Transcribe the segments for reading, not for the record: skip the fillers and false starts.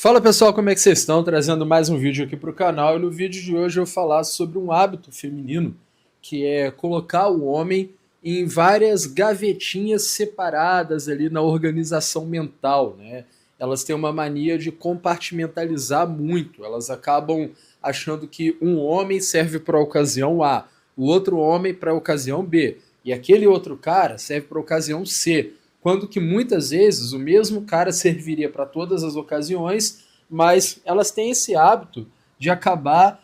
Fala pessoal, como é que vocês estão? Trazendo mais um vídeo aqui para o canal e no vídeo de hoje eu vou falar sobre um hábito feminino que é colocar o homem em várias gavetinhas separadas ali na organização mental, né? Elas têm uma mania de compartimentalizar muito, elas acabam achando que um homem serve para a ocasião A, o outro homem para a ocasião B e aquele outro cara serve para a ocasião C, quando que muitas vezes o mesmo cara serviria para todas as ocasiões, mas elas têm esse hábito de acabar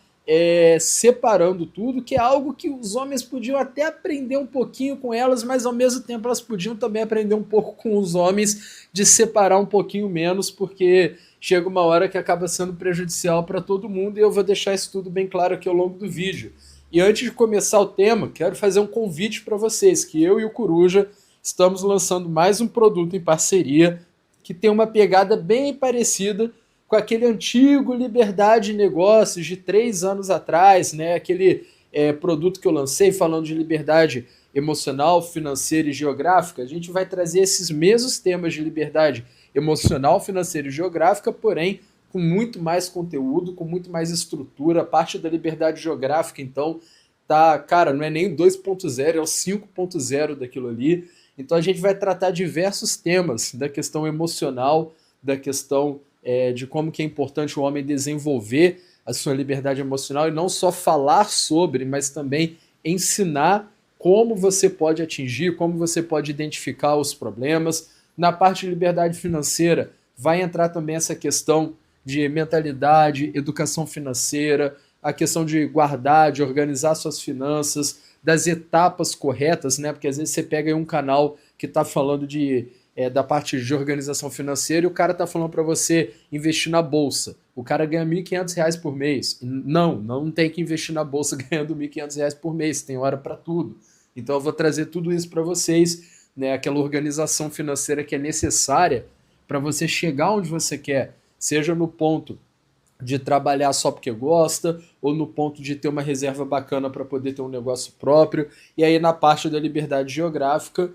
separando tudo, que é algo que os homens podiam até aprender um pouquinho com elas, mas ao mesmo tempo elas podiam também aprender um pouco com os homens de separar um pouquinho menos, porque chega uma hora que acaba sendo prejudicial para todo mundo, e eu vou deixar isso tudo bem claro aqui ao longo do vídeo. E antes de começar o tema, quero fazer um convite para vocês, que eu e o Coruja estamos lançando mais um produto em parceria que tem uma pegada bem parecida com aquele antigo Liberdade Negócios de 3 anos atrás, né? Aquele produto que eu lancei falando de liberdade emocional, financeira e geográfica. A gente vai trazer esses mesmos temas de liberdade emocional, financeira e geográfica, porém com muito mais conteúdo, com muito mais estrutura. A parte da liberdade geográfica, então, tá, cara, não é nem o 2.0, é o 5.0 daquilo ali. Então a gente vai tratar diversos temas da questão emocional, da questão de como que é importante o homem desenvolver a sua liberdade emocional e não só falar sobre, mas também ensinar como você pode atingir, como você pode identificar os problemas. Na parte de liberdade financeira vai entrar também essa questão de mentalidade, educação financeira, a questão de guardar, de organizar suas finanças, das etapas corretas, né? Porque às vezes você pega aí um canal que está falando da parte de organização financeira e o cara está falando para você investir na bolsa. O cara ganha R$ 1.500 por mês. Não tem que investir na bolsa ganhando R$ 1.500 por mês, tem hora para tudo. Então eu vou trazer tudo isso para vocês, né? Aquela organização financeira que é necessária para você chegar onde você quer, seja no ponto de trabalhar só porque gosta, ou no ponto de ter uma reserva bacana para poder ter um negócio próprio. E aí na parte da liberdade geográfica,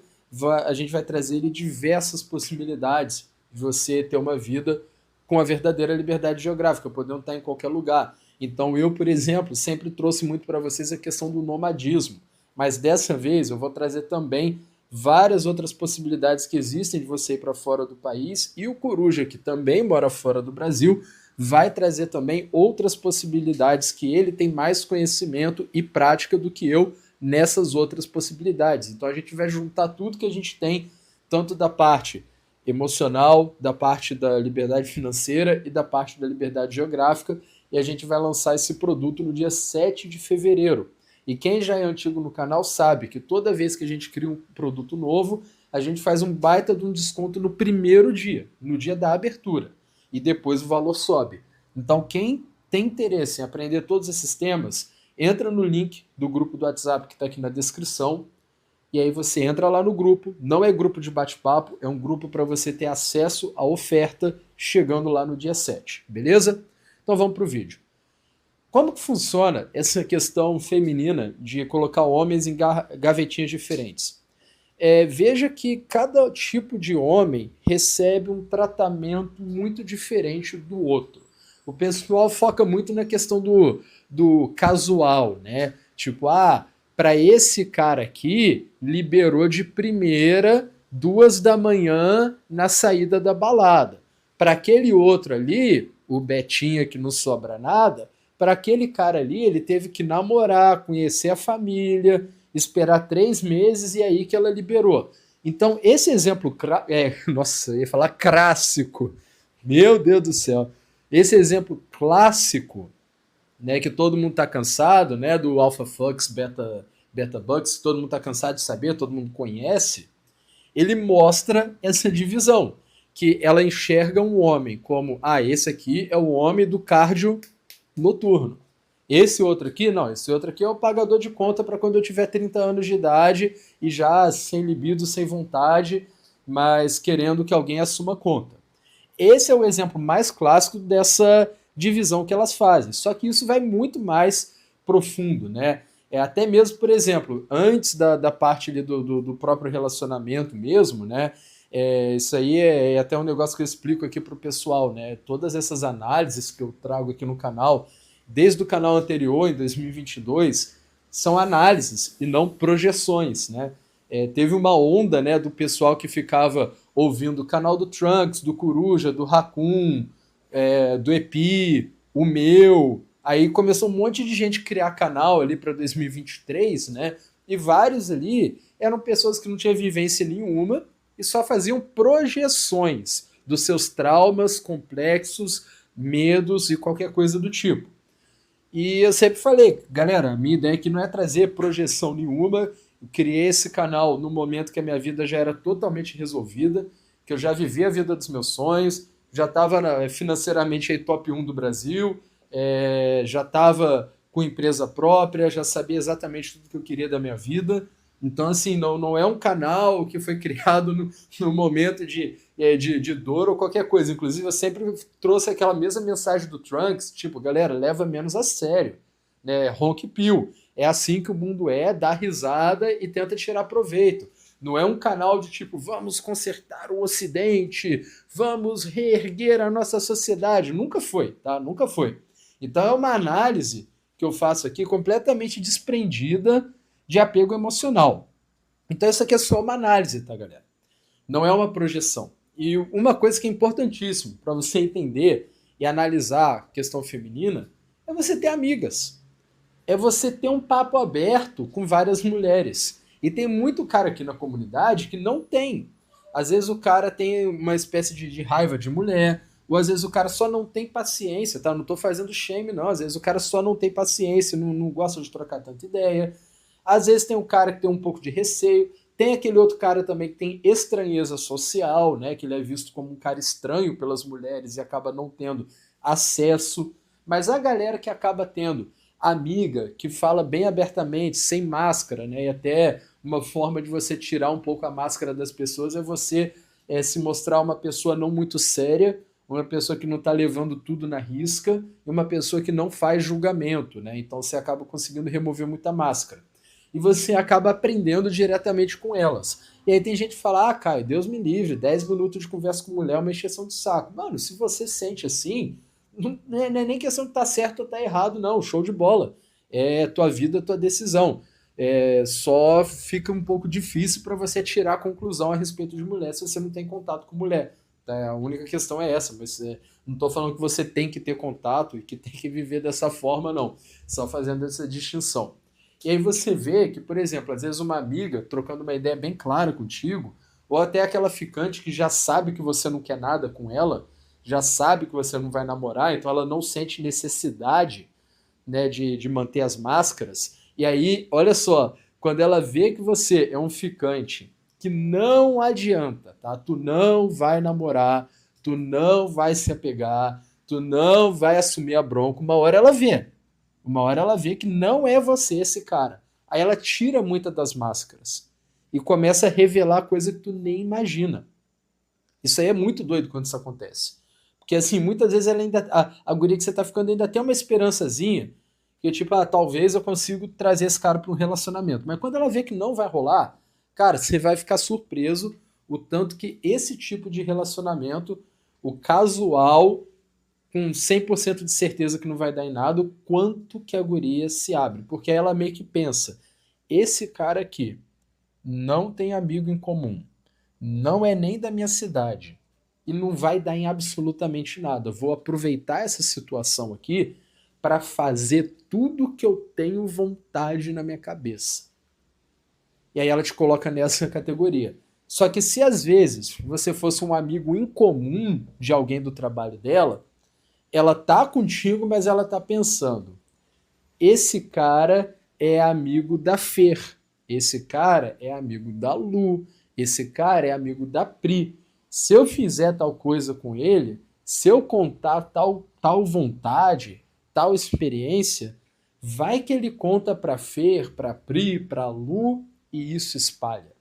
a gente vai trazer diversas possibilidades de você ter uma vida com a verdadeira liberdade geográfica, podendo estar em qualquer lugar. Então eu, por exemplo, sempre trouxe muito para vocês a questão do nomadismo, mas dessa vez eu vou trazer também várias outras possibilidades que existem de você ir para fora do país, e o Coruja, que também mora fora do Brasil, vai trazer também outras possibilidades que ele tem mais conhecimento e prática do que eu nessas outras possibilidades. Então a gente vai juntar tudo que a gente tem, tanto da parte emocional, da parte da liberdade financeira e da parte da liberdade geográfica, e a gente vai lançar esse produto no dia 7 de fevereiro. E quem já é antigo no canal sabe que toda vez que a gente cria um produto novo, a gente faz um baita de um desconto no primeiro dia, no dia da abertura. E depois o valor sobe. Então quem tem interesse em aprender todos esses temas, entra no link do grupo do WhatsApp que está aqui na descrição, e aí você entra lá no grupo. Não é grupo de bate-papo, é um grupo para você ter acesso à oferta chegando lá no dia 7, beleza? Então vamos para o vídeo. Como que funciona essa questão feminina de colocar homens em gavetinhas diferentes? Veja que cada tipo de homem recebe um tratamento muito diferente do outro. O pessoal foca muito na questão do casual, né? Tipo, para esse cara aqui, liberou de primeira, 2 da manhã, na saída da balada. Para aquele outro ali, o Betinha que não sobra nada, para aquele cara ali, ele teve que namorar, conhecer a família, esperar 3 meses e aí que ela liberou. Então, esse exemplo, nossa, eu ia falar clássico, meu Deus do céu, esse exemplo clássico, né, que todo mundo está cansado, né, do Alpha Flux, Beta Bucks, todo mundo está cansado de saber, todo mundo conhece, ele mostra essa divisão, que ela enxerga um homem como, esse aqui é o homem do cardio noturno. Esse outro aqui, não, esse outro aqui é o pagador de conta para quando eu tiver 30 anos de idade e já sem libido, sem vontade, mas querendo que alguém assuma conta. Esse é o exemplo mais clássico dessa divisão que elas fazem. Só que isso vai muito mais profundo, né? Até mesmo, por exemplo, antes da parte ali do próprio relacionamento mesmo, né? Isso aí é até um negócio que eu explico aqui para o pessoal, né? Todas essas análises que eu trago aqui no canal, desde o canal anterior, em 2022, são análises e não projeções, né? Teve uma onda, né, do pessoal que ficava ouvindo o canal do Trunks, do Coruja, do Raccoon, do Epi, o meu. Aí começou um monte de gente criar canal ali para 2023, né? E vários ali eram pessoas que não tinham vivência nenhuma e só faziam projeções dos seus traumas, complexos, medos e qualquer coisa do tipo. E eu sempre falei, galera, a minha ideia aqui não é trazer projeção nenhuma. Eu criei esse canal no momento que a minha vida já era totalmente resolvida, que eu já vivia a vida dos meus sonhos, já estava financeiramente aí top 1 do Brasil, já estava com empresa própria, já sabia exatamente tudo que eu queria da minha vida. Então, assim, não é um canal que foi criado no momento de dor ou qualquer coisa. Inclusive, eu sempre trouxe aquela mesma mensagem do Trunks, tipo, galera, leva menos a sério, né? Honk pill. É assim que o mundo dá risada e tenta tirar proveito. Não é um canal de tipo, vamos consertar o Ocidente, vamos reerguer a nossa sociedade. Nunca foi, tá? Nunca foi. Então é uma análise que eu faço aqui completamente desprendida de apego emocional. Então isso aqui é só uma análise, tá, galera? Não é uma projeção. E uma coisa que é importantíssima para você entender e analisar a questão feminina é você ter amigas. É você ter um papo aberto com várias mulheres. E tem muito cara aqui na comunidade que não tem. Às vezes o cara tem uma espécie de raiva de mulher, ou às vezes o cara só não tem paciência, tá? Não tô fazendo shame, não. Às vezes o cara só não tem paciência, não gosta de trocar tanta ideia. Às vezes tem um cara que tem um pouco de receio. Tem aquele outro cara também que tem estranheza social, né? Que ele é visto como um cara estranho pelas mulheres e acaba não tendo acesso. Mas a galera que acaba tendo amiga, que fala bem abertamente, sem máscara, né? E até uma forma de você tirar um pouco a máscara das pessoas é você se mostrar uma pessoa não muito séria, uma pessoa que não está levando tudo na risca e uma pessoa que não faz julgamento, né? Então você acaba conseguindo remover muita máscara. E você acaba aprendendo diretamente com elas. E aí tem gente que fala, Caio, Deus me livre, 10 minutos de conversa com mulher é uma encheção de saco. Mano, se você sente assim, não é nem questão de estar certo ou estar errado, não. Show de bola. É tua vida, tua decisão. Só fica um pouco difícil para você tirar a conclusão a respeito de mulher se você não tem contato com mulher. A única questão é essa, mas não estou falando que você tem que ter contato e que tem que viver dessa forma, não. Só fazendo essa distinção. E aí você vê que, por exemplo, às vezes uma amiga trocando uma ideia bem clara contigo, ou até aquela ficante que já sabe que você não quer nada com ela, já sabe que você não vai namorar, então ela não sente necessidade, né, de manter as máscaras. E aí, olha só, quando ela vê que você é um ficante que não adianta, tá? Tu não vai namorar, tu não vai se apegar, tu não vai assumir a bronca, uma hora ela vê. Uma hora ela vê que não é você esse cara. Aí ela tira muitas das máscaras e começa a revelar coisa que tu nem imagina. Isso aí é muito doido quando isso acontece. Porque assim, muitas vezes ela ainda, a guria que você tá ficando ainda tem uma esperançazinha que tipo, talvez eu consiga trazer esse cara para um relacionamento. Mas quando ela vê que não vai rolar, cara, você vai ficar surpreso o tanto que esse tipo de relacionamento, o casual, com 100% de certeza que não vai dar em nada, o quanto que a guria se abre. Porque ela meio que pensa, esse cara aqui não tem amigo em comum, não é nem da minha cidade e não vai dar em absolutamente nada. Vou aproveitar essa situação aqui para fazer tudo que eu tenho vontade na minha cabeça. E aí ela te coloca nessa categoria. Só que se às vezes você fosse um amigo incomum de alguém do trabalho dela, ela tá contigo, mas ela tá pensando, esse cara é amigo da Fer, esse cara é amigo da Lu, esse cara é amigo da Pri. Se eu fizer tal coisa com ele, se eu contar tal vontade, tal experiência, vai que ele conta para Fer, para Pri, para Lu e isso espalha.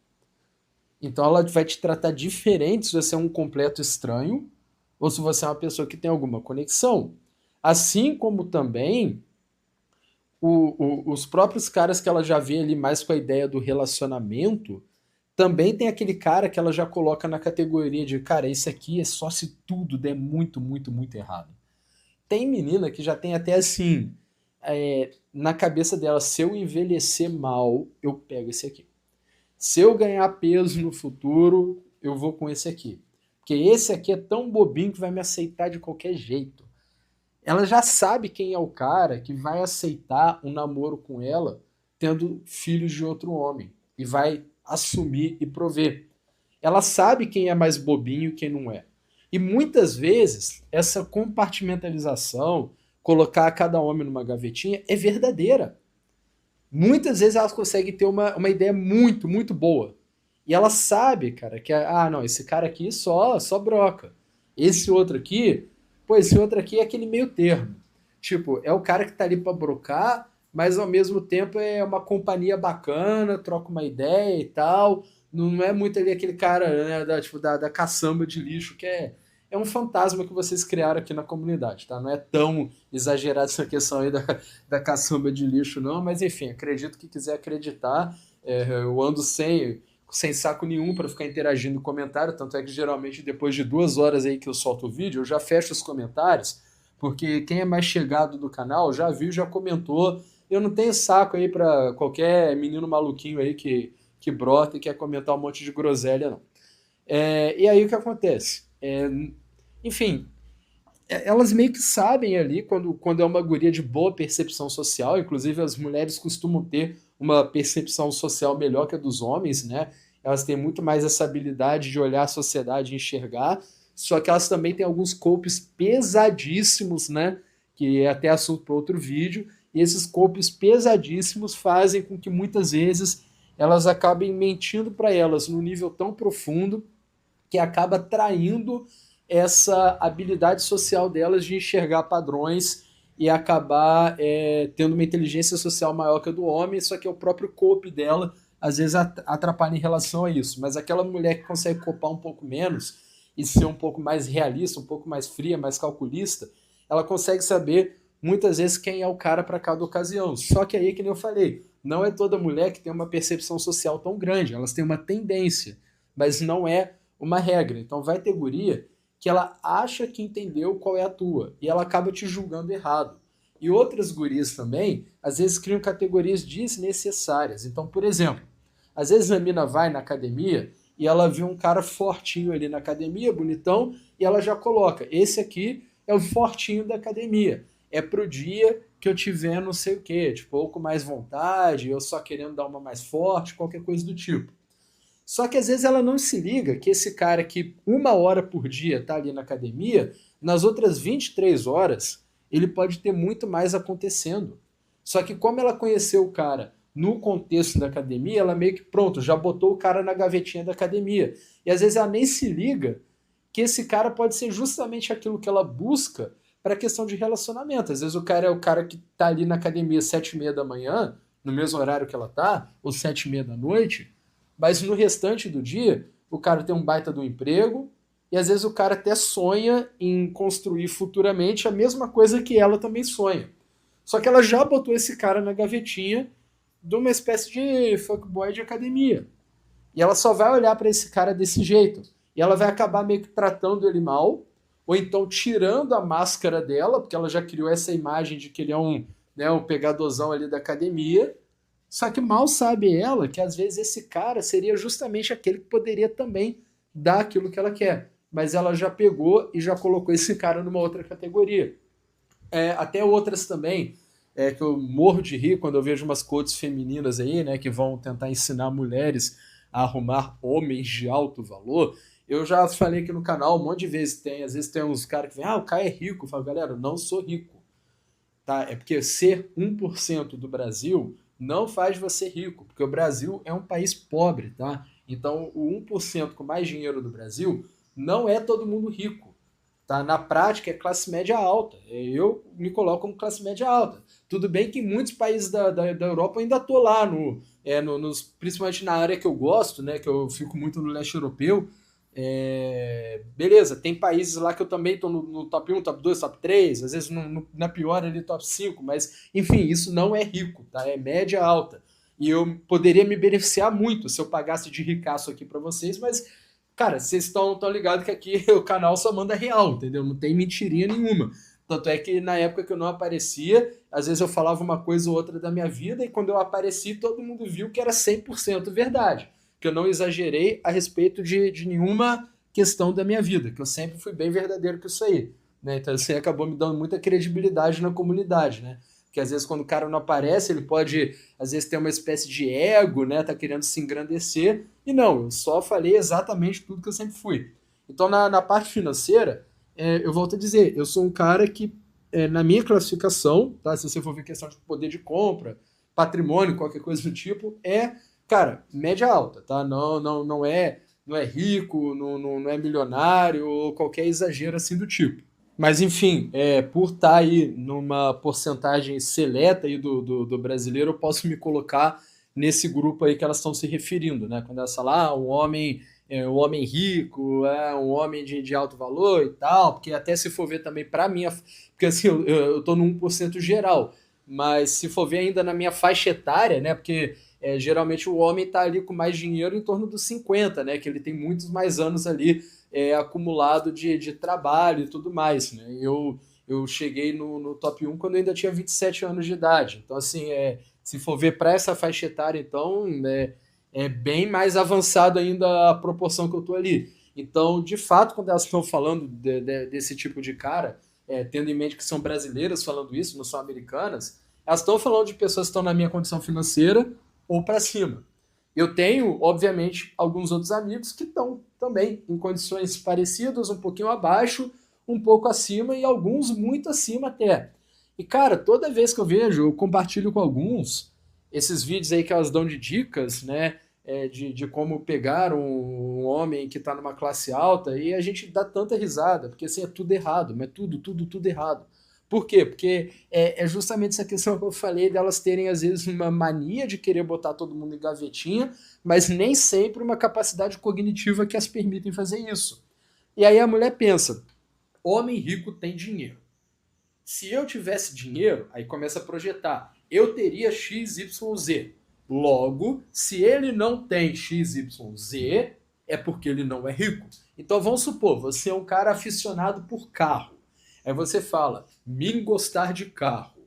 Então ela vai te tratar diferente se você é um completo estranho ou se você é uma pessoa que tem alguma conexão. Assim como também os próprios caras que ela já vê ali mais com a ideia do relacionamento Também tem aquele cara que ela já coloca na categoria de, cara, esse aqui é só se tudo der muito, muito, muito errado. Tem menina que já tem até assim, na cabeça dela, se eu envelhecer mal, eu pego esse aqui. Se eu ganhar peso no futuro, eu vou com esse aqui. Porque esse aqui é tão bobinho que vai me aceitar de qualquer jeito. Ela já sabe quem é o cara que vai aceitar um namoro com ela tendo filhos de outro homem. E vai assumir e prover. Ela sabe quem é mais bobinho e quem não é. E muitas vezes, essa compartimentalização, colocar cada homem numa gavetinha, é verdadeira. Muitas vezes elas conseguem ter uma ideia muito, muito boa. E ela sabe, cara, que, não, esse cara aqui só broca. Esse outro aqui, pô, esse outro aqui é aquele meio termo. Tipo, é o cara que tá ali pra brocar, mas ao mesmo tempo é uma companhia bacana, troca uma ideia e tal. Não é muito ali aquele cara, né, da caçamba de lixo, que é um fantasma que vocês criaram aqui na comunidade, tá? Não é tão exagerado essa questão aí da caçamba de lixo, não, mas enfim, acredito que quiser acreditar. Eu ando sem saco nenhum para ficar interagindo no comentário, tanto é que geralmente depois de 2 horas aí que eu solto o vídeo, eu já fecho os comentários, porque quem é mais chegado do canal já viu, já comentou. Eu não tenho saco aí para qualquer menino maluquinho aí que brota e quer comentar um monte de groselha, não. E aí o que acontece? Enfim, elas meio que sabem ali quando é uma guria de boa percepção social, inclusive as mulheres costumam ter uma percepção social melhor que a dos homens, né? Elas têm muito mais essa habilidade de olhar a sociedade e enxergar, só que elas também têm alguns golpes pesadíssimos, né? Que é até assunto para outro vídeo, e esses golpes pesadíssimos fazem com que muitas vezes elas acabem mentindo para elas num nível tão profundo que acaba traindo essa habilidade social delas de enxergar padrões e acabar tendo uma inteligência social maior que a do homem, só que é o próprio cope dela, às vezes atrapalha em relação a isso. Mas aquela mulher que consegue copar um pouco menos e ser um pouco mais realista, um pouco mais fria, mais calculista, ela consegue saber muitas vezes quem é o cara para cada ocasião. Só que aí, que nem eu falei, não é toda mulher que tem uma percepção social tão grande, elas têm uma tendência, mas não é uma regra. Então vai ter guria que ela acha que entendeu qual é a tua, e ela acaba te julgando errado. E outras gurias também, às vezes criam categorias desnecessárias. Então, por exemplo, às vezes a mina vai na academia e ela vê um cara fortinho ali na academia, bonitão, e ela já coloca, esse aqui é o fortinho da academia. É pro dia que eu tiver não sei o quê, tipo, ou com mais vontade, eu só querendo dar uma mais forte, qualquer coisa do tipo. Só que às vezes ela não se liga que esse cara que 1 hora por dia está ali na academia, nas outras 23 horas, ele pode ter muito mais acontecendo. Só que como ela conheceu o cara no contexto da academia, ela meio que, pronto, já botou o cara na gavetinha da academia. E às vezes ela nem se liga que esse cara pode ser justamente aquilo que ela busca para a questão de relacionamento. Às vezes o cara é o cara que está ali na academia às 7h30 da manhã, no mesmo horário que ela está, ou 7h30 da noite, mas no restante do dia, o cara tem um baita do emprego e às vezes o cara até sonha em construir futuramente a mesma coisa que ela também sonha. Só que ela já botou esse cara na gavetinha de uma espécie de fuckboy de academia. E ela só vai olhar para esse cara desse jeito. E ela vai acabar meio que tratando ele mal, ou então tirando a máscara dela, porque ela já criou essa imagem de que ele é um pegadorzão ali da academia. Só que mal sabe ela que às vezes esse cara seria justamente aquele que poderia também dar aquilo que ela quer. Mas ela já pegou e já colocou esse cara numa outra categoria. Até outras também, que eu morro de rir quando eu vejo umas coaches femininas aí, né, que vão tentar ensinar mulheres a arrumar homens de alto valor. Eu já falei aqui no canal um monte de vezes, às vezes tem uns caras que vêm, o Caio é rico. Eu falo, galera, eu não sou rico. Tá? É porque ser 1% do Brasil não faz você rico, porque o Brasil é um país pobre, tá? Então, o 1% com mais dinheiro do Brasil não é todo mundo rico, tá? Na prática, é classe média alta. Eu me coloco como classe média alta. Tudo bem que em muitos países da Europa eu ainda tô lá, principalmente na área que eu gosto, né? Que eu fico muito no leste europeu. Beleza, tem países lá que eu também tô no top 1, top 2, top 3, às vezes na pior ali top 5, mas enfim, isso não é rico, tá? É média alta. E eu poderia me beneficiar muito se eu pagasse de ricaço aqui para vocês, mas, cara, vocês estão tão ligados que aqui o canal só manda real, entendeu? Não tem mentirinha nenhuma. Tanto é que na época que eu não aparecia, às vezes eu falava uma coisa ou outra da minha vida, e quando eu apareci, todo mundo viu que era 100% verdade. Que eu não exagerei a respeito de nenhuma questão da minha vida, que eu sempre fui bem verdadeiro com isso aí. Né? Então, assim, acabou me dando muita credibilidade na comunidade, né? Porque às vezes quando o cara não aparece, ele pode, às vezes, ter uma espécie de ego, né? Tá querendo se engrandecer. E não, eu só falei exatamente tudo que eu sempre fui. Então, na parte financeira, eu volto a dizer, eu sou um cara que, na minha classificação, tá? Se você for ver questão de poder de compra, patrimônio, qualquer coisa do tipo, cara, média alta, tá? Não é rico, não é milionário ou qualquer exagero assim do tipo. Mas, enfim, por estar aí numa porcentagem seleta aí do brasileiro, eu posso me colocar nesse grupo aí que elas estão se referindo, né? Quando elas falam, um homem rico, um homem de alto valor e tal, porque até se for ver também para mim, porque assim, eu tô no 1% geral, mas se for ver ainda na minha faixa etária, né? Porque geralmente o homem tá ali com mais dinheiro em torno dos 50, né? Que ele tem muitos mais anos ali acumulado de trabalho e tudo mais, né? Eu cheguei no top 1 quando eu ainda tinha 27 anos de idade. Então, assim, se for ver para essa faixa etária, então, é bem mais avançado ainda a proporção que eu tô ali. Então, de fato, quando elas estão falando desse tipo de cara, tendo em mente que são brasileiras falando isso, não são americanas, elas estão falando de pessoas que estão na minha condição financeira ou para cima. Eu tenho, obviamente, alguns outros amigos que estão também em condições parecidas, um pouquinho abaixo, um pouco acima e alguns muito acima até. E, cara, toda vez que eu vejo, eu compartilho com alguns esses vídeos aí que elas dão de dicas, né? De como pegar um homem que está numa classe alta e a gente dá tanta risada, porque assim é tudo errado, mas tudo errado. Por quê? Porque é justamente essa questão que eu falei delas terem, às vezes, uma mania de querer botar todo mundo em gavetinha, mas nem sempre uma capacidade cognitiva que as permitem fazer isso. E aí a mulher pensa, homem rico tem dinheiro. Se eu tivesse dinheiro, aí começa a projetar, eu teria XYZ. Logo, se ele não tem XYZ, é porque ele não é rico. Então vamos supor, você é um cara aficionado por carro. Aí você fala, mim gostar de carro,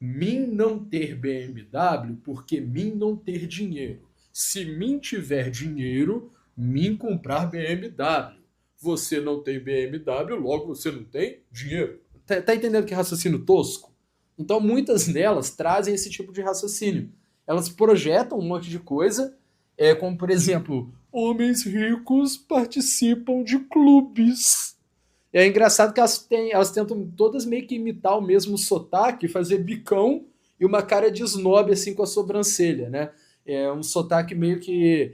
mim não ter BMW porque mim não ter dinheiro. Se mim tiver dinheiro, mim comprar BMW. Você não tem BMW, logo você não tem dinheiro. Tá entendendo que raciocínio tosco? Então muitas delas trazem esse tipo de raciocínio. Elas projetam um monte de coisa, como por exemplo, homens ricos participam de clubes. É engraçado que elas tentam todas meio que imitar o mesmo sotaque, fazer bicão e uma cara de snob assim com a sobrancelha, né? É um sotaque meio que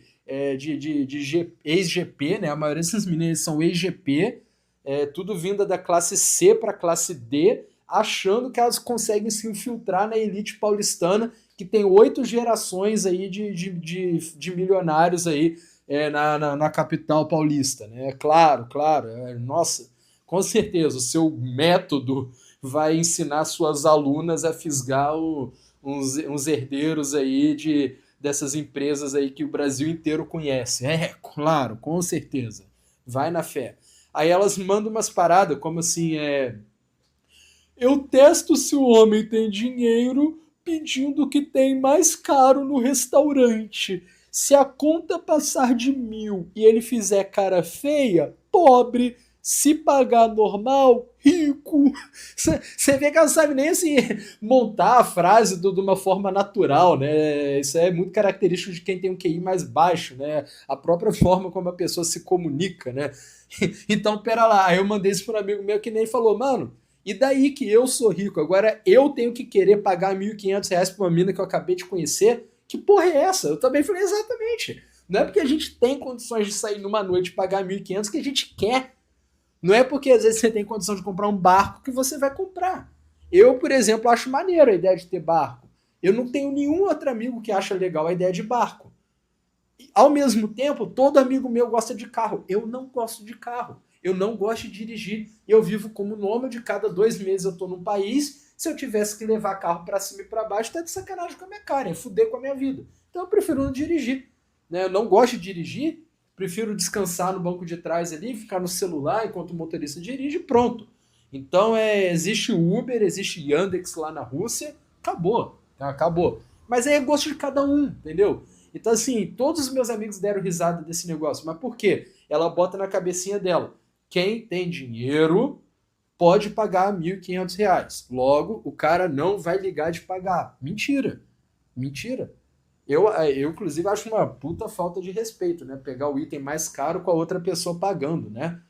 de ex-GP, né? A maioria dessas meninas são ex-GP, tudo vinda da classe C para a classe D, achando que elas conseguem se infiltrar na elite paulistana, que tem 8 gerações aí de milionários aí na capital paulista, né? Claro, nossa, com certeza, o seu método vai ensinar suas alunas a fisgar uns herdeiros aí dessas empresas aí que o Brasil inteiro conhece. Claro, com certeza. Vai na fé. Aí elas mandam umas paradas como assim, eu testo se o homem tem dinheiro pedindo o que tem mais caro no restaurante. Se a conta passar de 1.000 e ele fizer cara feia, pobre. Se pagar normal, rico. Você vê que ela sabe nem assim montar a frase de uma forma natural, né? Isso é muito característico de quem tem um QI mais baixo, né? A própria forma como a pessoa se comunica, né? Então, pera lá. Aí eu mandei isso para um amigo meu que nem falou, mano, e daí que eu sou rico? Agora eu tenho que querer pagar R$ 1.500 pra uma mina que eu acabei de conhecer? Que porra é essa? Eu também falei exatamente. Não é porque a gente tem condições de sair numa noite e pagar 1.500 que a gente quer. Não é porque às vezes você tem condição de comprar um barco que você vai comprar. Eu, por exemplo, acho maneiro a ideia de ter barco. Eu não tenho nenhum outro amigo que acha legal a ideia de barco. E, ao mesmo tempo, todo amigo meu gosta de carro. Eu não gosto de carro. Eu não gosto de dirigir. Eu vivo como nômade, cada 2 meses eu tô num país. Se eu tivesse que levar carro para cima e para baixo, tá de sacanagem com a minha cara, ia fuder com a minha vida. Então eu prefiro não dirigir. Né? Eu não gosto de dirigir, prefiro descansar no banco de trás ali, ficar no celular enquanto o motorista dirige e pronto. Então existe o Uber, existe Yandex lá na Rússia, acabou, tá? Acabou. Mas aí é gosto de cada um, entendeu? Então assim, todos os meus amigos deram risada desse negócio, mas por quê? Ela bota na cabecinha dela, quem tem dinheiro pode pagar R$ 1.500. Logo, o cara não vai ligar de pagar. Mentira. Mentira. Eu, inclusive, acho uma puta falta de respeito, né? Pegar o item mais caro com a outra pessoa pagando, né?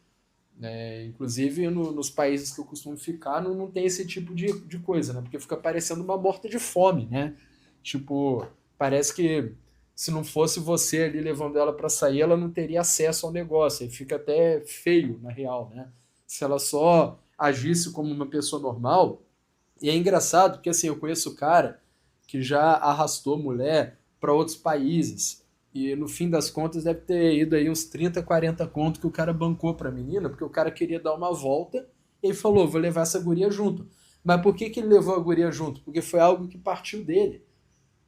Inclusive, nos países que eu costumo ficar, não tem esse tipo de coisa, né? Porque fica parecendo uma morta de fome, né? Tipo, parece que se não fosse você ali levando ela para sair, ela não teria acesso ao negócio. Aí fica até feio, na real, né? Se ela só agisse como uma pessoa normal. E é engraçado, porque assim, eu conheço cara que já arrastou mulher para outros países. E no fim das contas deve ter ido aí uns 30, 40 conto que o cara bancou pra menina, porque o cara queria dar uma volta e ele falou, vou levar essa guria junto. Mas por que ele levou a guria junto? Porque foi algo que partiu dele.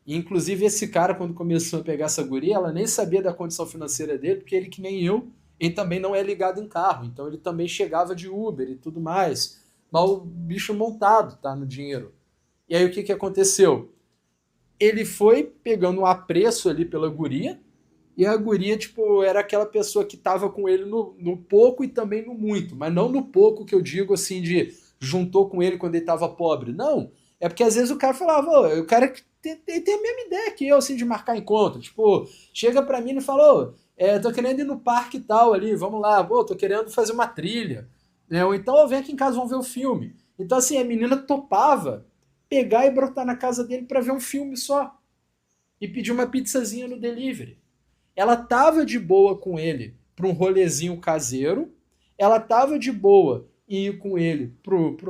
E, inclusive, esse cara, quando começou a pegar essa guria, ela nem sabia da condição financeira dele, porque ele, que nem eu, ele também não é ligado em carro. Então ele também chegava de Uber e tudo mais. Mas o bicho montado tá no dinheiro. E aí o que aconteceu? Ele foi pegando um apreço ali pela guria, e a guria, tipo, era aquela pessoa que tava com ele no pouco e também no muito. Mas não no pouco que eu digo assim de juntou com ele quando ele tava pobre. Não. É porque às vezes o cara falava, ô, o cara tem a mesma ideia que eu, assim, de marcar encontro. Tipo, chega pra mim e fala, ô, tô querendo ir no parque e tal ali, vamos lá, pô, tô querendo fazer uma trilha. Né? Ou então, vem aqui em casa, vamos ver o filme. Então, assim, a menina topava pegar e brotar na casa dele pra ver um filme só. E pedir uma pizzazinha no delivery. Ela tava de boa com ele pra um rolezinho caseiro, ela tava de boa em ir com ele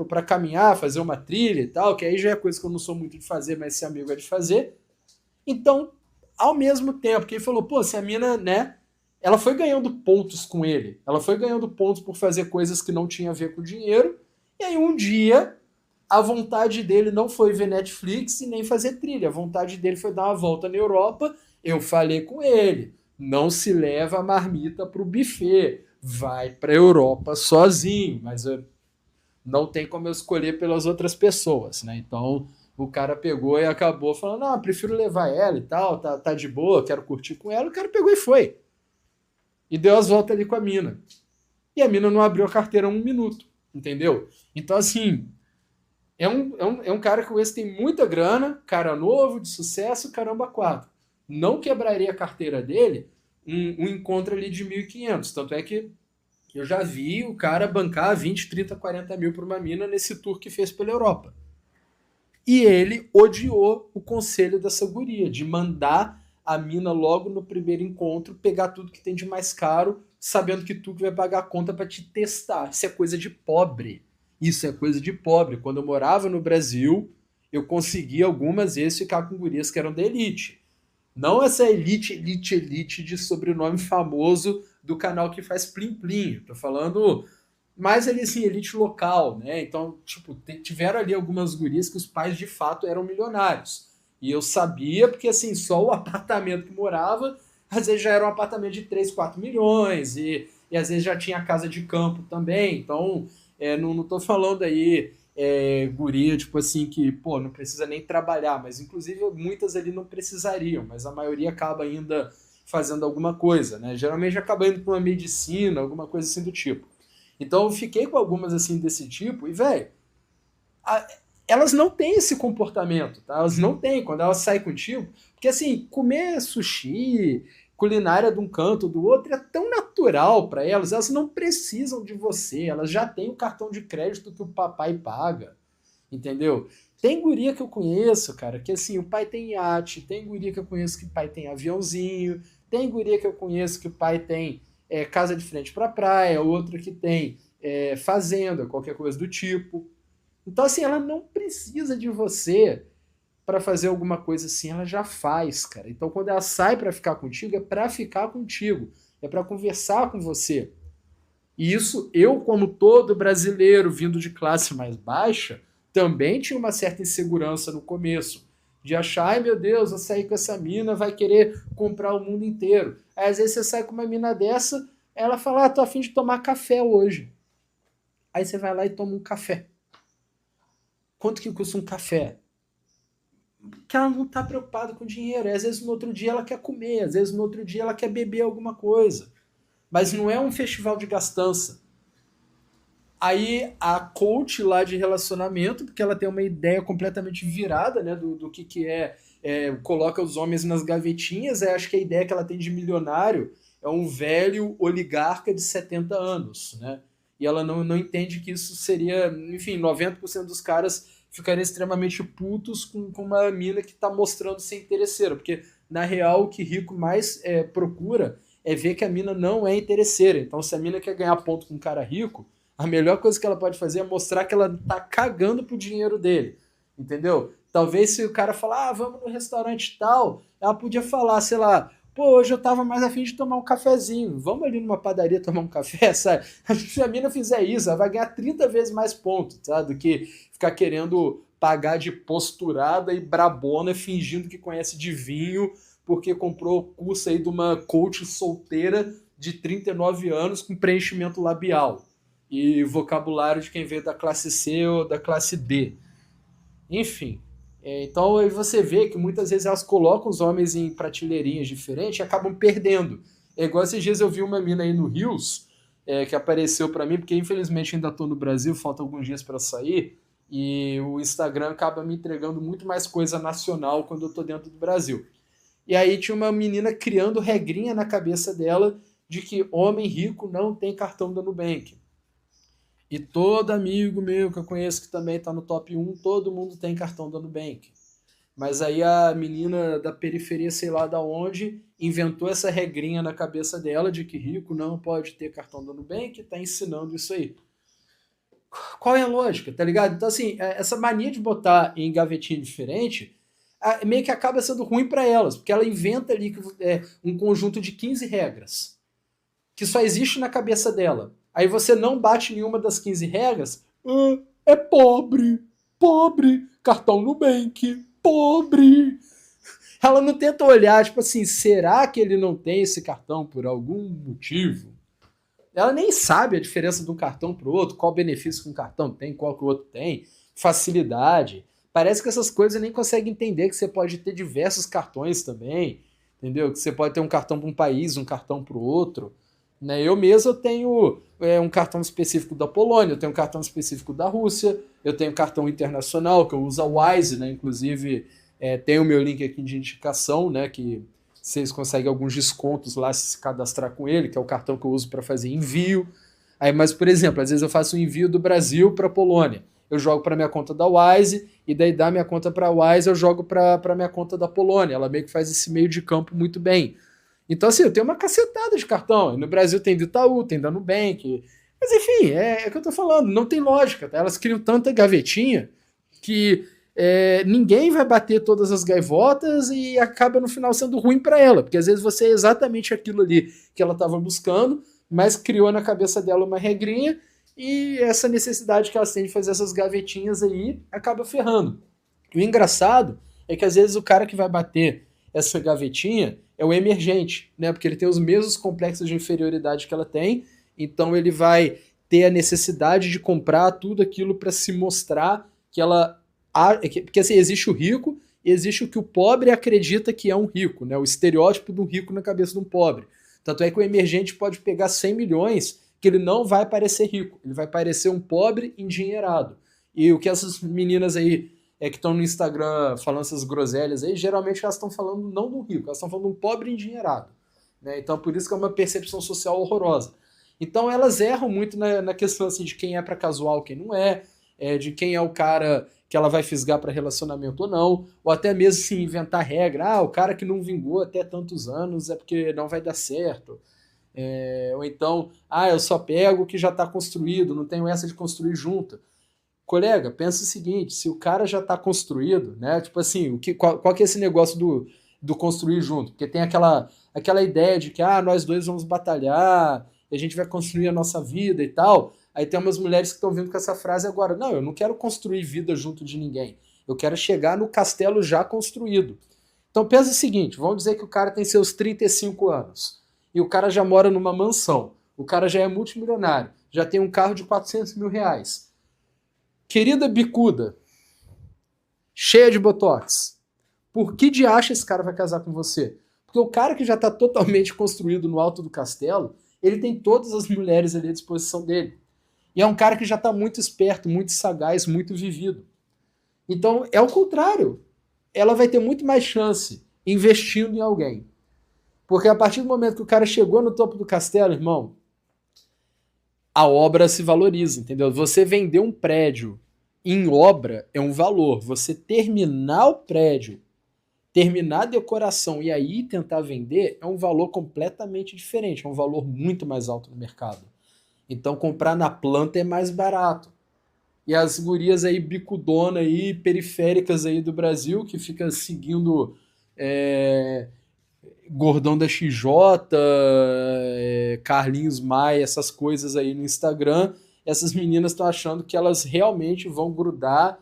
pra caminhar, fazer uma trilha e tal, que aí já é coisa que eu não sou muito de fazer, mas esse amigo é de fazer. Então, ao mesmo tempo que ele falou, pô, se a mina, né, ela foi ganhando pontos com ele, ela foi ganhando pontos por fazer coisas que não tinha a ver com dinheiro, e aí um dia a vontade dele não foi ver Netflix e nem fazer trilha, a vontade dele foi dar uma volta na Europa. Eu falei com ele, não se leva a marmita pro buffet, vai pra Europa sozinho, mas não tem como eu escolher pelas outras pessoas, né? Então o cara pegou e acabou falando, não, prefiro levar ela e tal, tá de boa, quero curtir com ela. O cara pegou e foi. E deu as voltas ali com a mina. E a mina não abriu a carteira 1 minuto, entendeu? Então, assim, é um cara que esse tem muita grana, cara novo, de sucesso, caramba, quatro. Não quebraria a carteira dele um encontro ali de 1.500. Tanto é que eu já vi o cara bancar 20, 30, 40 mil por uma mina nesse tour que fez pela Europa. E ele odiou o conselho dessa guria, de mandar a mina logo no primeiro encontro pegar tudo que tem de mais caro, sabendo que tu que vai pagar a conta para te testar. Isso é coisa de pobre. Isso é coisa de pobre. Quando eu morava no Brasil, eu consegui algumas vezes ficar com gurias que eram da elite. Não essa elite de sobrenome famoso do canal que faz Plim Plim. Tô falando mais ali assim, elite local, né? Então, tipo, tiveram ali algumas gurias que os pais de fato eram milionários. E eu sabia, porque assim, só o apartamento que morava, às vezes já era um apartamento de 3, 4 milhões, e às vezes já tinha casa de campo também. Então, não tô falando aí guria, tipo assim, que, pô, não precisa nem trabalhar, mas inclusive muitas ali não precisariam, mas a maioria acaba ainda fazendo alguma coisa, né? Geralmente acaba indo para uma medicina, alguma coisa assim do tipo. Então eu fiquei com algumas assim desse tipo, e, velho, elas não têm esse comportamento, tá? Elas não têm quando elas saem contigo, porque assim, comer sushi, culinária de um canto ou do outro é tão natural para elas não precisam de você, elas já têm o cartão de crédito que o papai paga, entendeu? Tem guria que eu conheço, cara, que assim, o pai tem iate, tem guria que eu conheço que o pai tem aviãozinho, tem guria que eu conheço que o pai tem casa de frente para praia, outra que tem fazenda, qualquer coisa do tipo. Então, assim, ela não precisa de você para fazer alguma coisa assim, ela já faz, cara. Então, quando ela sai para ficar contigo, é para ficar contigo, é para conversar com você. E isso, eu, como todo brasileiro vindo de classe mais baixa, também tinha uma certa insegurança no começo. De achar, ai meu Deus, eu sair com essa mina, vai querer comprar o mundo inteiro. Aí às vezes você sai com uma mina dessa, ela fala, tô a fim de tomar café hoje. Aí você vai lá e toma um café. Quanto que custa um café? Que ela não tá preocupada com dinheiro. E às vezes no outro dia ela quer comer, às vezes no outro dia ela quer beber alguma coisa. Mas não é um festival de gastança. Aí a coach lá de relacionamento, porque ela tem uma ideia completamente virada, né, do que coloca os homens nas gavetinhas, acho que a ideia que ela tem de milionário é um velho oligarca de 70 anos, né? E ela não entende que isso seria, enfim, 90% dos caras ficariam extremamente putos com uma mina que está mostrando ser interesseira, porque na real o que rico mais procura é ver que a mina não é interesseira. Então se a mina quer ganhar ponto com um cara rico, a melhor coisa que ela pode fazer é mostrar que ela tá cagando pro dinheiro dele, entendeu? Talvez se o cara falar, vamos no restaurante tal, ela podia falar, sei lá, pô, hoje eu tava mais afim de tomar um cafezinho, vamos ali numa padaria tomar um café, sabe? Se a mina fizer isso, ela vai ganhar 30 vezes mais pontos, sabe? Do que ficar querendo pagar de posturada e brabona, fingindo que conhece de vinho, porque comprou o curso aí de uma coach solteira de 39 anos com preenchimento labial e vocabulário de quem veio da classe C ou da classe D. Enfim, então aí você vê que muitas vezes elas colocam os homens em prateleirinhas diferentes e acabam perdendo. É igual esses dias eu vi uma mina aí no Rios, que apareceu para mim, porque infelizmente ainda estou no Brasil, faltam alguns dias para sair, e o Instagram acaba me entregando muito mais coisa nacional quando eu estou dentro do Brasil. E aí tinha uma menina criando regrinha na cabeça dela de que homem rico não tem cartão da Nubank. E todo amigo meu que eu conheço que também está no top 1, todo mundo tem cartão da Nubank. Mas aí a menina da periferia, sei lá da onde, inventou essa regrinha na cabeça dela de que rico não pode ter cartão da Nubank e está ensinando isso aí. Qual é a lógica, tá ligado? Então, assim, essa mania de botar em gavetinha diferente meio que acaba sendo ruim para elas, porque ela inventa ali um conjunto de 15 regras que só existe na cabeça dela. Aí você não bate nenhuma das 15 regras, é pobre, pobre, cartão Nubank, pobre. Ela não tenta olhar, tipo assim, será que ele não tem esse cartão por algum motivo? Ela nem sabe a diferença de um cartão para o outro, qual benefício que um cartão tem, qual que o outro tem, facilidade. Parece que essas coisas nem consegue entender que você pode ter diversos cartões também, entendeu? Que você pode ter um cartão para um país, um cartão para o outro. Né? Eu mesmo tenho um cartão específico da Polônia, eu tenho um cartão específico da Rússia, eu tenho cartão internacional, que eu uso a Wise, né? Inclusive tem o meu link aqui de indicação, né? Que vocês conseguem alguns descontos lá se cadastrar com ele, que é o cartão que eu uso para fazer envio. Aí, mas, por exemplo, às vezes eu faço um envio do Brasil para a Polônia. Eu jogo para minha conta da Wise, e daí da minha conta para a Wise eu jogo para minha conta da Polônia. Ela meio que faz esse meio de campo muito bem. Então, assim, eu tenho uma cacetada de cartão. No Brasil tem do Itaú, tem da Nubank. Mas, enfim, é o que eu tô falando. Não tem lógica, tá? Elas criam tanta gavetinha que ninguém vai bater todas as gaivotas e acaba, no final, sendo ruim para ela. Porque, às vezes, você é exatamente aquilo ali que ela estava buscando, mas criou na cabeça dela uma regrinha e essa necessidade que elas têm de fazer essas gavetinhas aí acaba ferrando. E o engraçado é que, às vezes, o cara que vai bater essa gavetinha é o emergente, né? Porque ele tem os mesmos complexos de inferioridade que ela tem, então ele vai ter a necessidade de comprar tudo aquilo para se mostrar que ela... Porque assim, existe o rico e existe o que o pobre acredita que é um rico, né? O estereótipo do rico na cabeça de um pobre. Tanto é que o emergente pode pegar 100 milhões que ele não vai parecer rico, ele vai parecer um pobre endinheirado. E o que essas meninas aí que estão no Instagram falando essas groselhas aí, geralmente elas estão falando não do rico, elas estão falando de um pobre endinheirado. Né? Então por isso que é uma percepção social horrorosa. Então elas erram muito na questão assim, de quem é para casual, quem não de quem é o cara que ela vai fisgar para relacionamento ou não, ou até mesmo se inventar regra, o cara que não vingou até tantos anos é porque não vai dar certo. Ou então, eu só pego o que já está construído, não tenho essa de construir junto. Colega, pensa o seguinte, se o cara já está construído, né? Tipo assim, qual que é esse negócio do construir junto? Porque tem aquela ideia de que nós dois vamos batalhar e a gente vai construir a nossa vida e tal. Aí tem umas mulheres que estão vindo com essa frase agora, não, eu não quero construir vida junto de ninguém, eu quero chegar no castelo já construído. Então pensa o seguinte, vamos dizer que o cara tem seus 35 anos, e o cara já mora numa mansão, o cara já é multimilionário, já tem um carro de 400 mil reais. Querida bicuda, cheia de botox, por que de acha esse cara vai casar com você? Porque o cara que já está totalmente construído no alto do castelo, ele tem todas as mulheres ali à disposição dele. E é um cara que já está muito esperto, muito sagaz, muito vivido. Então, é o contrário. Ela vai ter muito mais chance investindo em alguém. Porque a partir do momento que o cara chegou no topo do castelo, irmão, a obra se valoriza, entendeu? Você vender um prédio em obra é um valor. Você terminar o prédio, terminar a decoração e aí tentar vender é um valor completamente diferente, é um valor muito mais alto no mercado. Então comprar na planta é mais barato. E as gurias aí bicudona aí, periféricas aí do Brasil, que fica seguindo Gordão da XJ, Carlinhos Maia, essas coisas aí no Instagram, essas meninas estão achando que elas realmente vão grudar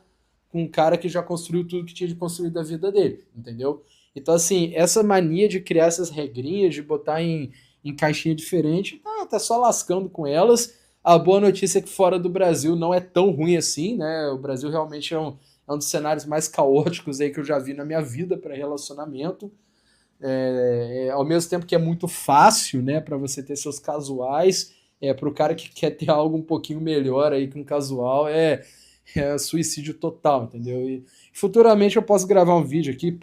com um cara que já construiu tudo que tinha de construir da vida dele, entendeu? Então, assim, essa mania de criar essas regrinhas, de botar em caixinha diferente, tá só lascando com elas. A boa notícia é que fora do Brasil não é tão ruim assim, né? O Brasil realmente é um dos cenários mais caóticos aí que eu já vi na minha vida para relacionamento. Ao mesmo tempo que é muito fácil, né, para você ter seus casuais, para o cara que quer ter algo um pouquinho melhor aí que um casual, suicídio total, entendeu? E futuramente eu posso gravar um vídeo aqui,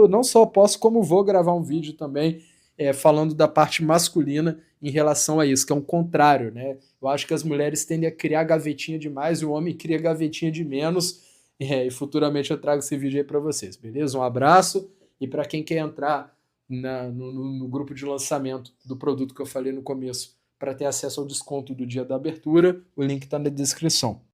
não só posso, como vou gravar um vídeo também falando da parte masculina em relação a isso, que é um contrário, né? Eu acho que as mulheres tendem a criar gavetinha demais e o homem cria gavetinha de menos, e futuramente eu trago esse vídeo aí para vocês, beleza? Um abraço, e para quem quer entrar no grupo de lançamento do produto que eu falei no começo, para ter acesso ao desconto do dia da abertura, o link está na descrição.